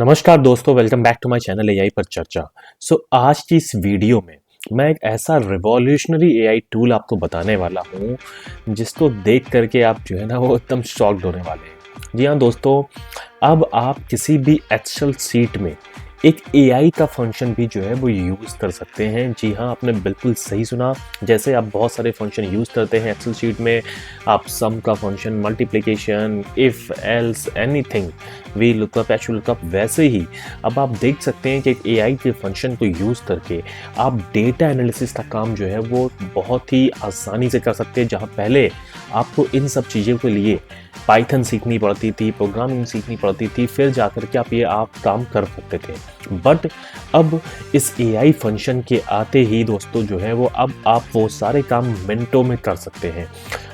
नमस्कार दोस्तों, welcome back to my channel AI पर चर्चा। आज की इस वीडियो में मैं एक ऐसा रिवॉल्यूशनरी एआई टूल आपको बताने वाला हूँ जिसको देख करके आप जो है ना वो एकदम शॉक्ड होने वाले हैं। जी हाँ दोस्तों, अब आप किसी भी एक्सेल सीट में एक एआई का फंक्शन भी जो है वो यूज़ कर सकते हैं। जी हाँ, आपने बिल्कुल सही सुना। जैसे आप बहुत सारे फंक्शन यूज़ करते हैं एक्सेल शीट में, आप सम का function, multiplication, if, else, anything, V lookup, H lookup, वैसे ही अब आप देख सकते हैं कि एक एआई के फंक्शन को यूज़ करके आप डेटा एनालिसिस का काम जो है वो बहुत ही आसानी से कर सकते हैं। जहाँ पहले आपको इन सब चीज़ों के लिए पाइथन सीखनी पड़ती थी, प्रोग्रामिंग सीखनी पड़ती थी, फिर जाकर के आप काम कर सकते थे। बट अब इस एआई फंक्शन के आते ही दोस्तों जो है वो अब आप वो सारे काम मिनटों में कर सकते हैं।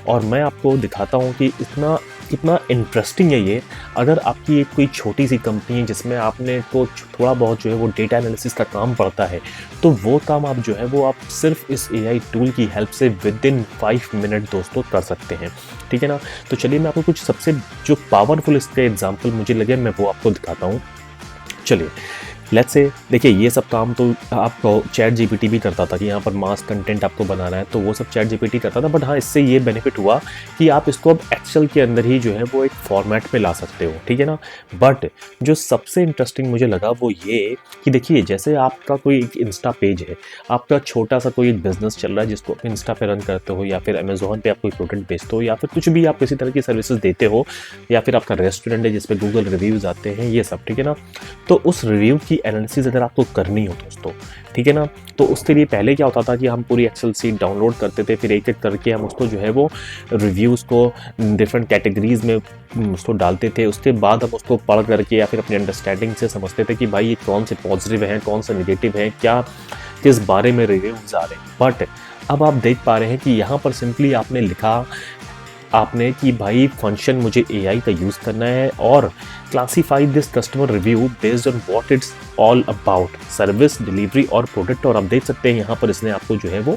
और मैं आपको दिखाता हूँ कि इतना कितना इंटरेस्टिंग है ये। अगर आपकी एक कोई छोटी सी कंपनी है जिसमें आपने को थोड़ा बहुत जो है वो डेटा एनालिसिस का काम पड़ता है, तो वो काम आप जो है वो आप सिर्फ इस एआई टूल की हेल्प से विद इन 5 मिनट दोस्तों कर सकते हैं। ठीक है ना? तो चलिए मैं आपको कुछ सबसे जो पावरफुल इसके एग्जाम्पल मुझे लगे मैं वो आपको दिखाता हूँ। चलिए लेट्स से देखिए, ये सब काम तो आपको चैट जीपीटी भी करता था कि यहाँ पर मास कंटेंट आपको बनाना है, तो वो सब चैट जीपीटी करता था। बट हाँ, इससे ये बेनिफिट हुआ कि आप इसको अब एक्सेल के अंदर ही जो है वो एक फॉर्मेट पे ला सकते हो। ठीक है ना? बट जो सबसे इंटरेस्टिंग मुझे लगा वो ये कि देखिए, जैसे आपका कोई एक इंस्टा पेज है, आपका छोटा सा कोई एक बिजनेस चल रहा है जिसको आप इंस्टा पे रन करते हो, या फिर अमेजोन पे आप कोई प्रोडक्ट बेचते हो, या फिर कुछ भी आप किसी तरह की सर्विसेज देते हो, या फिर आपका रेस्टोरेंट है जिसपे गूगल रिव्यूज़ आते हैं, ये सब। ठीक है ना? तो उस रिव्यू की एनालिसिस अगर आपको करनी हो दोस्तों, ठीक है ना, तो उसके लिए पहले क्या होता था कि हम पूरी एक्सेल सीट डाउनलोड करते थे, फिर एक एक करके हम उसको जो है वो रिव्यूज़ को डिफरेंट कैटेगरीज में उसको डालते थे। उसके बाद हम उसको पढ़ करके या फिर अपनी अंडरस्टैंडिंग से समझते थे कि भाई ये कौन से पॉजिटिव हैं, कौन से नेगेटिव हैं, क्या किस बारे में रिव्यूज़ आ रहे हैं। बट अब आप देख पा रहे हैं कि यहाँ पर सिंपली आपने लिखा आपने कि भाई फंक्शन मुझे एआई का यूज़ करना है और classify this customer review based on what it's all about, service, delivery और प्रोडक्ट। और आप देख सकते हैं यहाँ पर इसने आपको जो है वो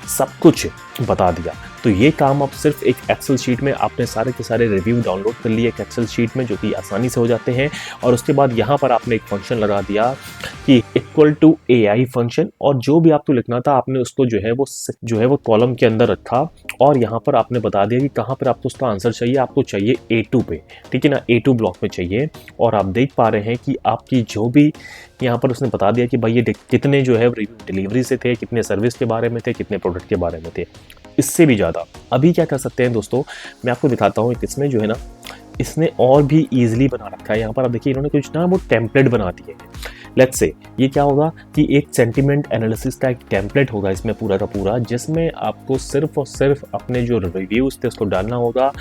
सब कुछ बता दिया। तो ये काम आप सिर्फ एक एक्सेल शीट में आपने सारे के सारे रिव्यू डाउनलोड कर लिए एक एक्सेल शीट में, जो कि आसानी से हो जाते हैं। और उसके बाद यहाँ पर आपने एक फंक्शन लगा दिया कि इक्वल टू एआई फंक्शन, और जो भी आपको लिखना था आपने उसको जो है वो कॉलम के अंदर रखा। और यहाँ पर आपने बता दिया कि कहाँ पर आपको उसका आंसर चाहिए। आपको चाहिए A2 पे, ठीक है ना, A2 ब्लॉक में चाहिए। और आप देख पा रहे हैं कि आपकी जो भी यहाँ पर उसने बता दिया कि भाई ये कितने जो है डिलीवरी से थे, कितने सर्विस के बारे में थे, कितने प्रोडक्ट के बारे में थे, इससे भी ज़्यादा। अभी क्या कर सकते हैं दोस्तों, मैं आपको दिखाता हूँ। इसमें जो है ना, इसने और भी ईजिली बना रखा है। यहाँ पर आप देखिए, इन्होंने कुछ ना वो टेम्पलेट बना दिए हैं। लेट्स से ये क्या होगा कि एक सेंटिमेंट एनालिसिस का एक टेम्पलेट होगा इसमें पूरा का पूरा, जिसमें आपको सिर्फ और सिर्फ अपने जो रिव्यूज थे उसको डालना होगा।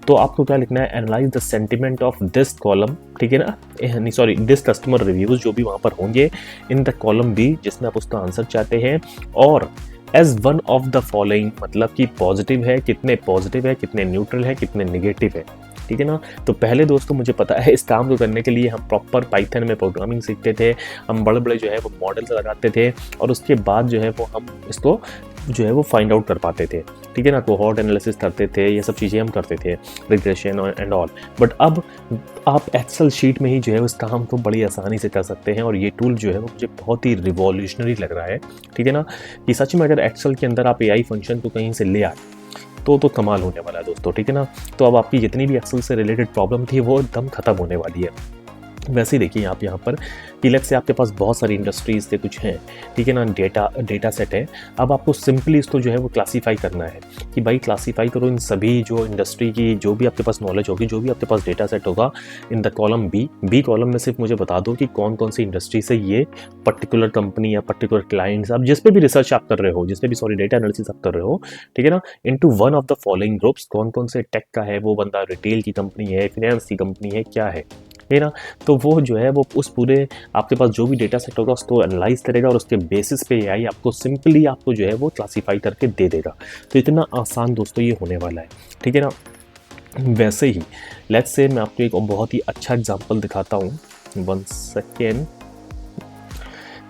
तो आपको क्या लिखना है, analyse the sentiment of this column, ठीक है ना, नहीं सॉरी, दिस कस्टमर रिव्यूज जो भी वहाँ पर होंगे इन द कॉलम बी, जिसमें आप उसका आंसर चाहते हैं। और as one of the following, मतलब कि पॉजिटिव है, कितने पॉजिटिव है, कितने न्यूट्रल है, कितने निगेटिव है। ठीक है ना? तो पहले दोस्तों मुझे पता है इस काम को करने के लिए हम प्रॉपर पाइथन में प्रोग्रामिंग सीखते थे, हम बड़े बड़े जो है वो मॉडल्स लगाते थे, और उसके बाद जो है वो हम इसको जो है वो फाइंड आउट कर पाते थे। ठीक है ना? कोहॉर्ट एनालिसिस करते थे, ये सब चीज़ें हम करते थे, रिग्रेशन एंड ऑल। बट अब आप एक्सेल शीट में ही जो है उस काम को बड़ी आसानी से कर सकते हैं। और ये टूल जो है वो मुझे बहुत ही रिवॉल्यूशनरी लग रहा है। ठीक है ना? कि सच में अगर एक्सेल के अंदर आप एआई फंक्शन को कहीं से ले आए तो कमाल होने वाला है दोस्तों। ठीक है ना? तो अब आपकी जितनी भी एक्सेल से रिलेटेड प्रॉब्लम थी वो एकदम खत्म होने वाली है। वैसे ही देखिए आप यहाँ पर कि लेट्स से आपके पास बहुत सारी इंडस्ट्रीज से कुछ हैं, ठीक है ना, डेटा सेट है। अब आपको सिंपली इसको जो है वो क्लासीफाई करना है कि भाई क्लासीफाई करो इन सभी जो इंडस्ट्री की जो भी आपके पास नॉलेज होगी, जो भी आपके पास डेटा सेट होगा, in the column B column में सिर्फ मुझे बता दो कि कौन कौन सी इंडस्ट्री से ये पर्टिकुलर कंपनी या पर्टिकुलर क्लाइंट्स, आप जिस पे भी रिसर्च आप कर रहे हो, जिस पे भी सॉरी डेटा एनालिसिस आप कर रहे हो, ठीक है ना, into one of the following groups, कौन कौन से टेक का है वो बंदा, रिटेल की कंपनी है, फिनेंस की कंपनी है, क्या है ना। तो वो जो है वो उस पूरे आपके पास जो भी डेटा सेट होगा उसको एनालाइज करेगा और उसके बेसिस पे एआई आपको सिंपली आपको जो है वो क्लासीफाई करके दे देगा। तो इतना आसान दोस्तों ये होने वाला है। ठीक है ना? वैसे ही लेट्स से मैं आपको एक बहुत ही अच्छा एग्जांपल दिखाता हूँ। 1 सेकेंड।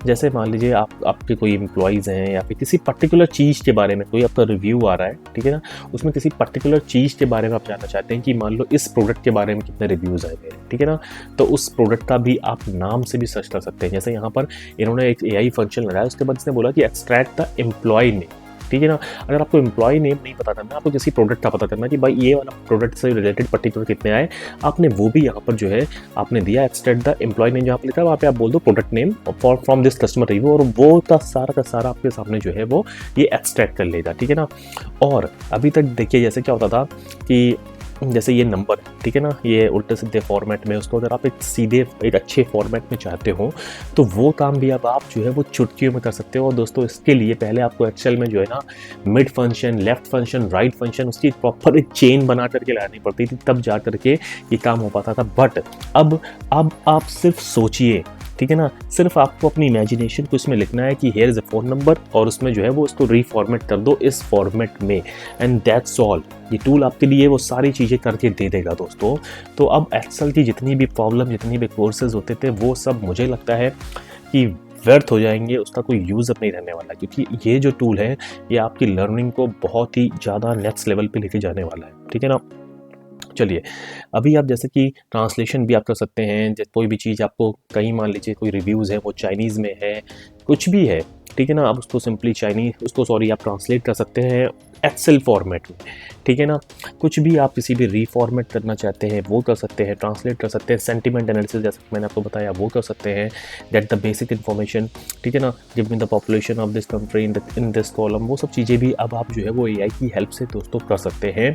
जैसे मान लीजिए आपके कोई एम्प्लॉयज़ हैं या फिर किसी पर्टिकुलर चीज़ के बारे में कोई आपका रिव्यू आ रहा है, ठीक है ना? उसमें किसी पर्टिकुलर चीज़ के बारे में आप जानना चाहते हैं कि मान लो इस प्रोडक्ट के बारे में कितने रिव्यूज़ आए मेरे, ठीक है ना? तो उस प्रोडक्ट का भी आप नाम से भी सर्च कर सकते हैं। जैसे यहाँ पर इन्होंने एक एआई फंक्शन लगाया, उसके बाद इसने बोला कि एक्सट्रैक्ट द एम्प्लॉय नेम, ठीक है ना? अगर आपको एम्प्लॉय नेम नहीं पता करना, आपको किसी प्रोडक्ट का पता करना कि भाई ये वाला प्रोडक्ट से रिलेटेड पर्टिकुलर कितने आए, आपने वो भी यहाँ पर जो है आपने दिया एक्सट्रैक्ट द एम्प्लॉय नेम, जहाँ पर लिखा है वहाँ पे आप बोल दो product name for from this customer review, और वो का सारा आपके सामने जो है वो ये एक्सट्रैक्ट कर लेगा, ठीक है ना? और अभी तक देखिए जैसे क्या होता था कि जैसे ये नंबर, ठीक है ना, ये उल्टे सीधे फॉर्मेट में, उसको अगर आप एक अच्छे फॉर्मेट में चाहते हो तो वो काम भी अब आप जो है वो चुटकियों में कर सकते हो। और दोस्तों इसके लिए पहले आपको एक्सेल में जो है ना mid function, left function, right function, उसकी प्रॉपर एक चेन बना करके लानी पड़ती थी, तब जा करके ये काम हो पाता था। बट अब आप सिर्फ सोचिए, ठीक है ना, सिर्फ आपको अपनी इमेजिनेशन को इसमें लिखना है कि here is a phone number, और उसमें जो है वो उसको रीफॉर्मेट कर दो इस फॉर्मेट में, एंड दैट्स ऑल। ये टूल आपके लिए वो सारी चीज़ें करके दे देगा दोस्तों। तो अब एक्सेल की जितनी भी प्रॉब्लम, जितनी भी कोर्सेज होते थे, वो सब मुझे लगता है कि व्यर्थ हो जाएंगे, उसका कोई यूज़ अब नहीं रहने वाला, क्योंकि ये जो टूल है ये आपकी लर्निंग को बहुत ही ज़्यादा नेक्स्ट लेवल पे लेके जाने वाला है, ठीक है ना? चलिए, अभी आप जैसे कि ट्रांसलेशन भी आप कर सकते हैं। जैसे कोई भी चीज़ आपको कहीं मान लीजिए कोई रिव्यूज़ है वो चाइनीज़ में है, कुछ भी है, ठीक है ना, आप उसको सिंपली आप ट्रांसलेट कर सकते हैं एक्सेल फॉर्मेट में, ठीक है ना? कुछ भी आप किसी भी रीफॉर्मेट करना चाहते हैं वो कर सकते हैं, ट्रांसलेट कर सकते हैं, सेंटिमेंट एनालिसिस जैसे मैंने आपको बताया वो कर सकते हैं, दैट द बेसिक इन्फॉर्मेशन, ठीक है ना, give me the population of this country in this column, वो सब चीज़ें भी अब आप जो है वो एआई की हेल्प से दोस्तों कर सकते हैं।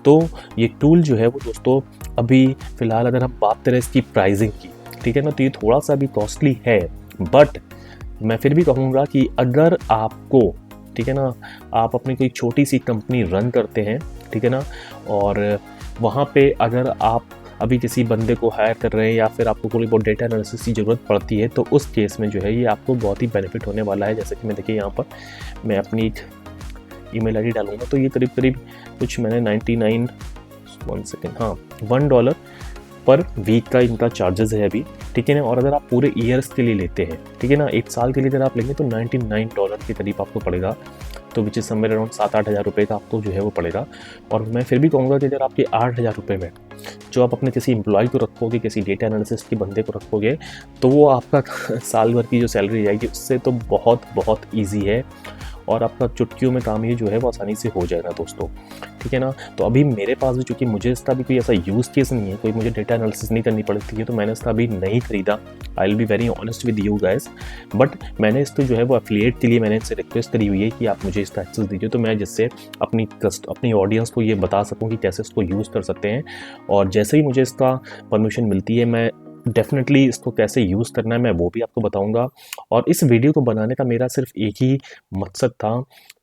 तो ये टूल जो है वो दोस्तों अभी फ़िलहाल अगर हम बात करें इसकी प्राइसिंग की, ठीक है ना, तो ये थोड़ा सा भी कॉस्टली है, बट मैं फिर भी कहूँगा कि अगर आपको, ठीक है ना, आप अपनी कोई छोटी सी कंपनी रन करते हैं, ठीक है ना, और वहाँ पे अगर आप अभी किसी बंदे को हायर कर रहे हैं या फिर आपको कोई बहुत डेटा एनालिसिस की ज़रूरत पड़ती है, तो उस केस में जो है ये आपको बहुत ही बेनिफिट होने वाला है। जैसे कि मैं देखिए यहाँ पर मैं अपनी एक ईमेल आईडी डालूंगा, तो ये करीब कुछ मैंने 99 1 सेकेंड, हाँ, $1 पर वीक का इनका चार्जेस है अभी, ठीक है ना। और अगर आप पूरे ईयर्स के लिए लेते हैं, ठीक है ना, 1 साल के लिए अगर आप लेंगे तो $99 के करीब आपको पड़ेगा, तो विच इज़ समवेयर अराउंड 7-8 हज़ार रुपये का आपको जो है वो पड़ेगा। और मैं फिर भी कहूँगा कि अगर आपके 8 हज़ार रुपये में जो आप अपने किसी एम्प्लॉय को रखोगे, किसी डेटा एनालिसिस के बंदे को रखोगे, तो वो आपका साल भर की जो सैलरी जाएगी उससे तो बहुत ईजी है, और आपका चुटकियों में काम ये जो है वो आसानी से हो जाएगा दोस्तों, ठीक है ना। तो अभी मेरे पास भी, चूँकि मुझे इसका भी कोई ऐसा यूज़ केस नहीं है, कोई मुझे डेटा एनालिसिस नहीं करनी पड़ती है, तो मैंने इसका अभी नहीं खरीदा। I will be very honest with you guys, but मैंने इसको जो है वो एफिलिएट के लिए मैंने इनसे रिक्वेस्ट करी हुई है कि आप मुझे इसका एक्सेस दीजिए, तो मैं जिससे अपनी ऑडियंस को ये बता सकूँ कि कैसे इसको यूज़ कर सकते हैं। और जैसे ही मुझे इसका परमिशन मिलती है, मैं डेफिनेटली इसको कैसे यूज़ करना है मैं वो भी आपको बताऊंगा। और इस वीडियो को बनाने का मेरा सिर्फ एक ही मकसद था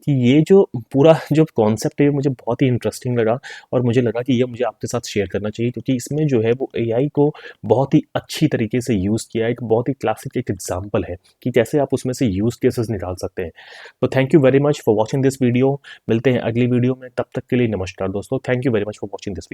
कि ये जो पूरा जो कॉन्सेप्ट है मुझे बहुत ही इंटरेस्टिंग लगा, और मुझे लगा कि ये मुझे आपके साथ शेयर करना चाहिए, क्योंकि इसमें जो है वो एआई को बहुत ही अच्छी तरीके से यूज़ किया है। एक बहुत ही क्लासिक एक एग्जाम्पल है कि कैसे आप उसमें से यूज़ केसेस निकाल सकते हैं। तो thank you very much for watching this video. मिलते हैं अगली वीडियो में, तब तक के लिए नमस्कार दोस्तों। Thank you very much for watching this video.